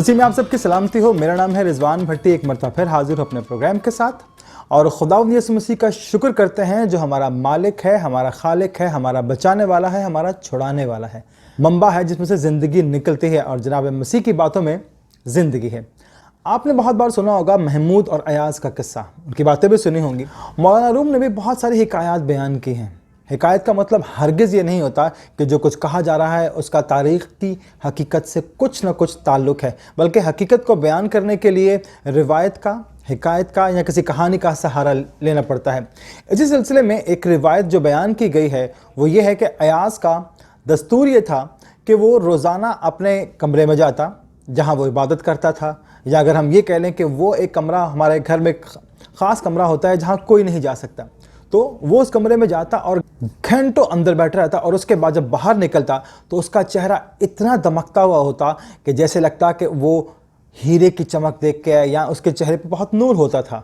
मसीह में आप सबकी सलामती हो। मेरा नाम है रिजवान भट्टी। एक मरतबा फिर हाजिर हूँ अपने प्रोग्राम के साथ और खुदावंद यीशु मसीह का शुक्र करते हैं जो हमारा मालिक है, हमारा खालिक है, हमारा बचाने वाला है, हमारा छुड़ाने वाला है, मंबा है जिसमें से ज़िंदगी निकलती है और जनाब मसीह की बातों में ज़िंदगी है। आपने बहुत बार सुना होगा महमूद और अयाज का किस्सा, उनकी बातें भी सुनी होंगी। मौलाना रूम ने भी बहुत सारी हिकायत बयान की हैं। हिकायत का मतलब हरगिज़ ये नहीं होता कि जो कुछ कहा जा रहा है उसका तारीख़ी हकीकत से कुछ न कुछ ताल्लुक़ है, बल्कि हकीकत को बयान करने के लिए रिवायत का, हिकायत का या किसी कहानी का सहारा लेना पड़ता है। इसी सिलसिले में एक रिवायत जो बयान की गई है वो ये है कि अयाज का दस्तूर ये था कि वो रोज़ाना अपने कमरे में जाता जहाँ वो इबादत करता था, या अगर हम ये कह लें कि वो एक कमरा हमारे घर में ख़ास कमरा होता है जहाँ कोई नहीं जा सकता, तो वो उस कमरे में जाता और घंटों अंदर बैठा रहता और उसके बाद जब बाहर निकलता तो उसका चेहरा इतना दमकता हुआ होता कि जैसे लगता कि वो हीरे की चमक देख के या उसके चेहरे पे बहुत नूर होता था।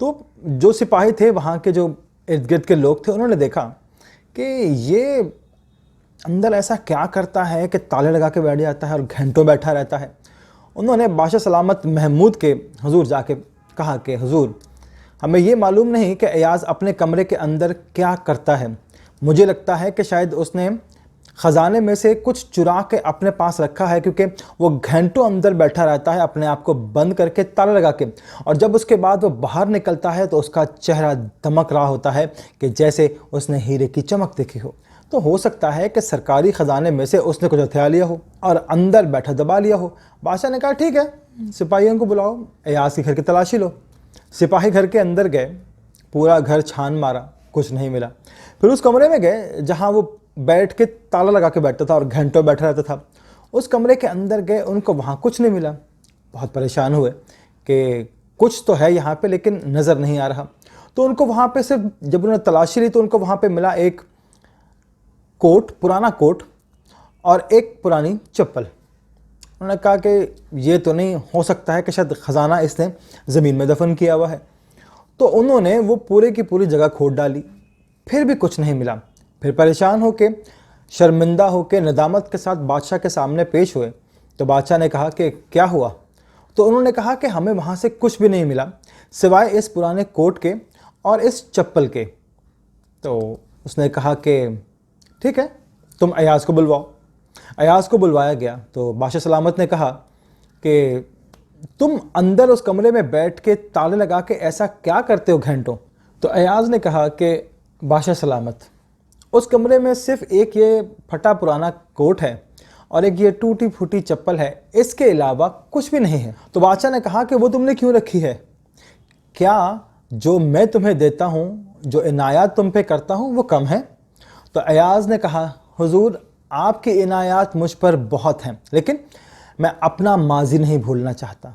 तो जो सिपाही थे, वहाँ के जो इर्द गिर्द के लोग थे, उन्होंने देखा कि ये अंदर ऐसा क्या करता है कि ताले लगा के बैठ जाता है और घंटों बैठा रहता है। उन्होंने बादशाह सलामत महमूद के हुजूर जाके कहा कि हुजूर, हमें ये मालूम नहीं कि अयाज अपने कमरे के अंदर क्या करता है। मुझे लगता है कि शायद उसने ख़जाने में से कुछ चुरा के अपने पास रखा है, क्योंकि वो घंटों अंदर बैठा रहता है अपने आप को बंद करके, ताला लगा के, और जब उसके बाद वो बाहर निकलता है तो उसका चेहरा दमक रहा होता है कि जैसे उसने हीरे की चमक देखी हो। तो हो सकता है कि सरकारी ख़जाने में से उसने कुछ हथिया लिया हो और अंदर बैठा दबा लिया हो। बादशाह ने कहा ठीक है, सिपाहियों को बुलाओ, अयाज के घर की तलाशी लो। सिपाही घर के अंदर गए, पूरा घर छान मारा, कुछ नहीं मिला। फिर उस कमरे में गए जहाँ वो बैठ के ताला लगा के बैठता था और घंटों बैठा रहता था। उस कमरे के अंदर गए, उनको वहाँ कुछ नहीं मिला। बहुत परेशान हुए कि कुछ तो है यहाँ पे लेकिन नज़र नहीं आ रहा। तो उनको वहाँ पे सिर्फ जब उन्होंने तलाशी ली तो उनको वहाँ पे मिला एक कोट, पुराना कोट और एक पुरानी चप्पल। उन्होंने कहा कि ये तो नहीं हो सकता है कि शायद ख़जाना इसने ज़मीन में दफन किया हुआ है। तो उन्होंने वो पूरे की पूरी जगह खोद डाली, फिर भी कुछ नहीं मिला। फिर परेशान होके, शर्मिंदा होके, नदामत के साथ बादशाह के सामने पेश हुए। तो बादशाह ने कहा कि क्या हुआ? तो उन्होंने कहा कि हमें वहाँ से कुछ भी नहीं मिला सिवाय इस पुराने कोट के और इस चप्पल के। तो उसने कहा कि ठीक है, तुम अयाज को बुलवाओ। अयाज को बुलवाया गया तो बादशाह सलामत ने कहा कि तुम अंदर उस कमरे में बैठ के ताले लगा के ऐसा क्या करते हो घंटों? तो अयाज ने कहा कि बादशाह सलामत, उस कमरे में सिर्फ एक ये फटा पुराना कोट है और एक ये टूटी फूटी चप्पल है, इसके अलावा कुछ भी नहीं है। तो बादशाह ने कहा कि वो तुमने क्यों रखी है? क्या जो मैं तुम्हें देता हूँ, जो इनायत तुम पे करता हूँ, वो कम है? तो अयाज ने कहा हुजूर, आपकी इनायत मुझ पर बहुत हैं, लेकिन मैं अपना माजी नहीं भूलना चाहता।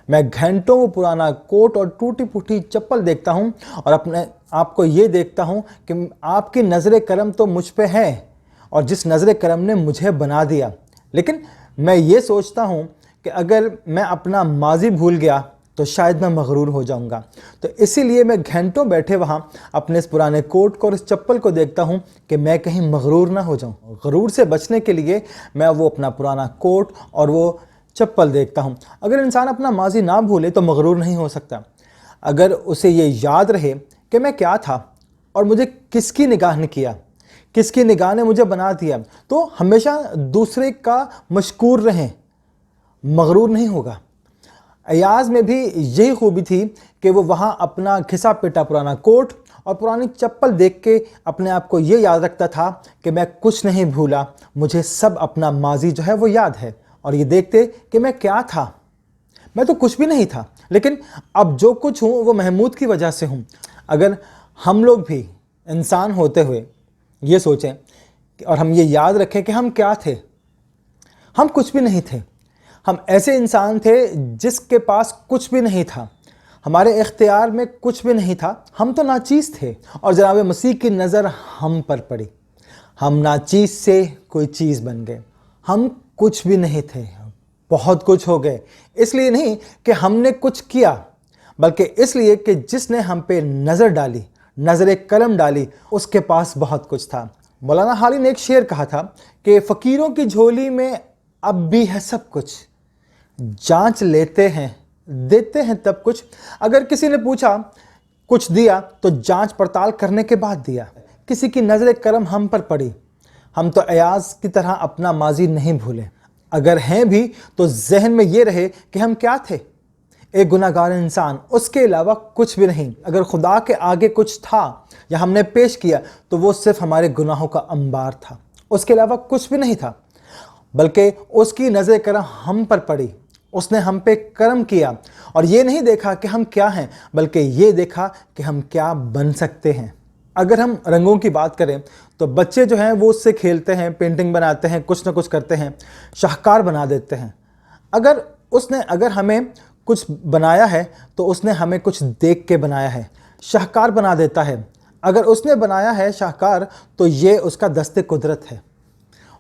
मैं घंटों वो पुराना कोट और टूटी फूटी चप्पल देखता हूँ और अपने आप को ये देखता हूँ कि आपकी नज़र करम तो मुझ पे है और जिस नज़र करम ने मुझे बना दिया, लेकिन मैं ये सोचता हूँ कि अगर मैं अपना माजी भूल गया तो शायद मैं मगरूर हो जाऊंगा। तो इसीलिए मैं घंटों बैठे वहाँ अपने इस पुराने कोट को और इस चप्पल को देखता हूँ कि मैं कहीं मगरूर ना हो जाऊँ। गरूर से बचने के लिए मैं वो अपना पुराना कोट और वो चप्पल देखता हूँ। अगर इंसान अपना माजी ना भूले तो मगरूर नहीं हो सकता। अगर उसे ये याद रहे कि मैं क्या था और मुझे किसकी निगाह ने किया, किसकी निगाह ने मुझे बना दिया, तो हमेशा दूसरे का मशकूर रहें, मगरूर नहीं होगा। अयाज में भी यही खूबी थी कि वो वहाँ अपना घिसा पिटा पुराना कोट और पुरानी चप्पल देख के अपने आप को ये याद रखता था कि मैं कुछ नहीं भूला, मुझे सब अपना माजी जो है वो याद है। और ये देखते कि मैं क्या था, मैं तो कुछ भी नहीं था, लेकिन अब जो कुछ हूँ वो महमूद की वजह से हूँ। अगर हम लोग भी इंसान होते हुए ये सोचें और हम ये याद रखें कि हम क्या थे, हम कुछ भी नहीं थे। हम ऐसे इंसान थे जिसके पास कुछ भी नहीं था, हमारे इख्तियार में कुछ भी नहीं था, हम तो नाचीज़ थे और जनाब मसीह की नज़र हम पर पड़ी। हम नाचीज़ से कोई चीज़ बन गए। हम कुछ भी नहीं थे, बहुत कुछ हो गए। इसलिए नहीं कि हमने कुछ किया, बल्कि इसलिए कि जिसने हम पे नज़र डाली, नज़र कलम डाली, उसके पास बहुत कुछ था। मौलाना हाली ने एक शेर कहा था कि फ़कीरों की झोली में अब भी है सब कुछ, जांच लेते हैं, देते हैं तब कुछ। अगर किसी ने पूछा, कुछ दिया तो जांच पड़ताल करने के बाद दिया। किसी की नज़र करम हम पर पड़ी, हम तो अयाज की तरह अपना माजी नहीं भूले। अगर हैं भी तो जहन में ये रहे कि हम क्या थे, एक गुनाहगार इंसान, उसके अलावा कुछ भी नहीं। अगर खुदा के आगे कुछ था या हमने पेश किया तो वो सिर्फ हमारे गुनाहों का अंबार था, उसके अलावा कुछ भी नहीं था। बल्कि उसकी नज़र करम हम पर पड़ी, उसने हम पे करम किया और ये नहीं देखा कि हम क्या हैं, बल्कि ये देखा कि हम क्या बन सकते हैं। अगर हम रंगों की बात करें तो बच्चे जो हैं वो उससे खेलते हैं, पेंटिंग बनाते हैं, कुछ ना कुछ करते हैं, शाहकार बना देते हैं। अगर हमें कुछ बनाया है तो उसने हमें कुछ देख के बनाया है, शाहकार बना देता है। अगर उसने बनाया है शाहकार तो ये उसका दस्ते कुदरत है,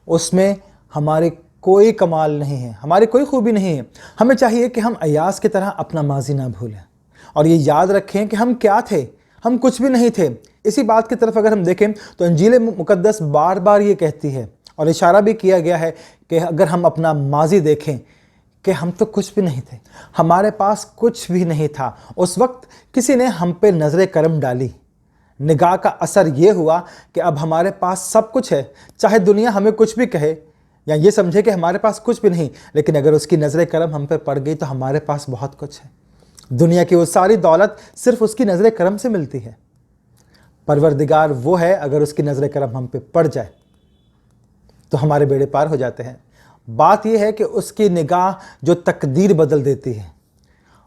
उसमें हमारी कोई कमाल नहीं है, हमारी कोई खूबी नहीं है। हमें चाहिए कि हम अयास की तरह अपना माजी ना भूलें और ये याद रखें कि हम क्या थे, हम कुछ भी नहीं थे। इसी बात की तरफ अगर हम देखें तो इंजील मुकद्दस बार बार ये कहती है और इशारा भी किया गया है कि अगर हम अपना माजी देखें कि हम तो कुछ भी नहीं थे, हमारे पास कुछ भी नहीं था। उस वक्त किसी ने हम पे नज़र करम डाली, निगाह का असर ये हुआ कि अब हमारे पास सब कुछ है। चाहे दुनिया हमें कुछ भी कहे या ये समझे कि हमारे पास कुछ भी नहीं, लेकिन अगर उसकी नज़र करम हम पे पड़ गई तो हमारे पास बहुत कुछ है। दुनिया की वो सारी दौलत सिर्फ उसकी नज़र करम से मिलती है। परवरदिगार वो है, अगर उसकी नज़र करम हम पे पड़ जाए तो हमारे बेड़े पार हो जाते हैं। बात यह है कि उसकी निगाह जो तकदीर बदल देती है,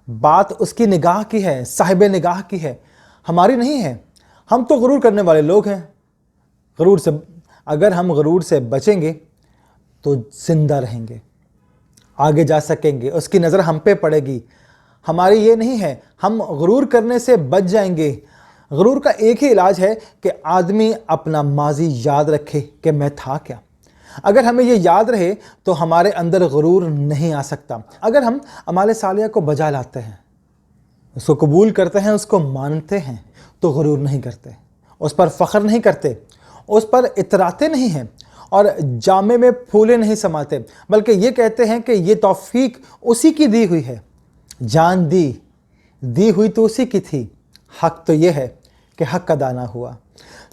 बात उसकी निगाह की है, साहिब निगाह की है, हमारी नहीं है। हम तो गुरूर करने वाले लोग हैं। अगर हम गुरूर से बचेंगे तो जिंदा रहेंगे, आगे जा सकेंगे, उसकी नज़र हम पे पड़ेगी। हमारी ये नहीं है हम गुरूर करने से बच जाएंगे। गुरूर का एक ही इलाज है कि आदमी अपना माजी याद रखे कि मैं था क्या। अगर हमें ये याद रहे तो हमारे अंदर गुरूर नहीं आ सकता। अगर हम अमाल सालिया को बजा लाते हैं, उसको कबूल करते हैं, उसको मानते हैं, तो गुरूर नहीं करते, उस पर फ़ख्र नहीं करते, उस पर इतराते नहीं हैं और जामे में फूले नहीं समाते, बल्कि ये कहते हैं कि ये तौफीक उसी की दी हुई है। जान दी हुई तो उसी की थी, हक तो ये है कि हक अदा ना हुआ।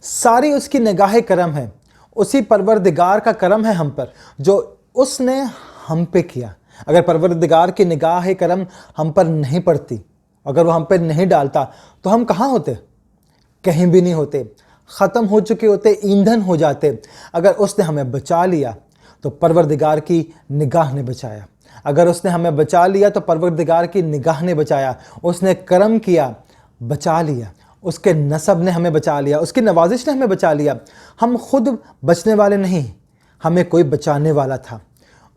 सारी उसकी निगाह करम है, उसी परवरदिगार का करम है हम पर जो उसने हम पे किया। अगर परवरदिगार की निगाह करम हम पर नहीं पड़ती, अगर वो हम पे नहीं डालता तो हम कहाँ होते? कहीं भी नहीं होते, ख़त्म हो चुके होते, ईंधन हो जाते। अगर उसने हमें बचा लिया तो परवरदिगार की निगाह ने बचाया। अगर उसने हमें बचा लिया तो परवरदिगार की निगाह ने बचाया। उसने करम किया, बचा लिया, उसके नसब ने हमें बचा लिया, उसकी नवाजिश ने हमें बचा लिया। हम खुद बचने वाले नहीं, हमें कोई बचाने वाला था,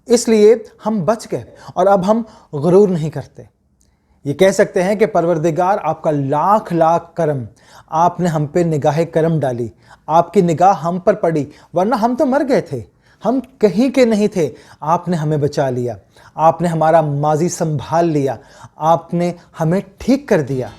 इसलिए हम बच गए और अब हम गुरूर नहीं करते। ये कह सकते हैं कि परवरदिगार आपका लाख लाख करम, आपने हम पे निगाह करम डाली, आपकी निगाह हम पर पड़ी, वरना हम तो मर गए थे, हम कहीं के नहीं थे। आपने हमें बचा लिया, आपने हमारा माजी संभाल लिया, आपने हमें ठीक कर दिया,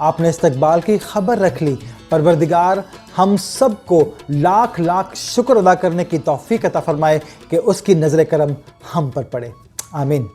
आपने इस्तकबाल की खबर रख ली। परवरदिगार हम सब को लाख लाख शुक्र अदा करने की तौफीक अता फरमाए कि उसकी नज़र करम हम पर पड़े। आमीन।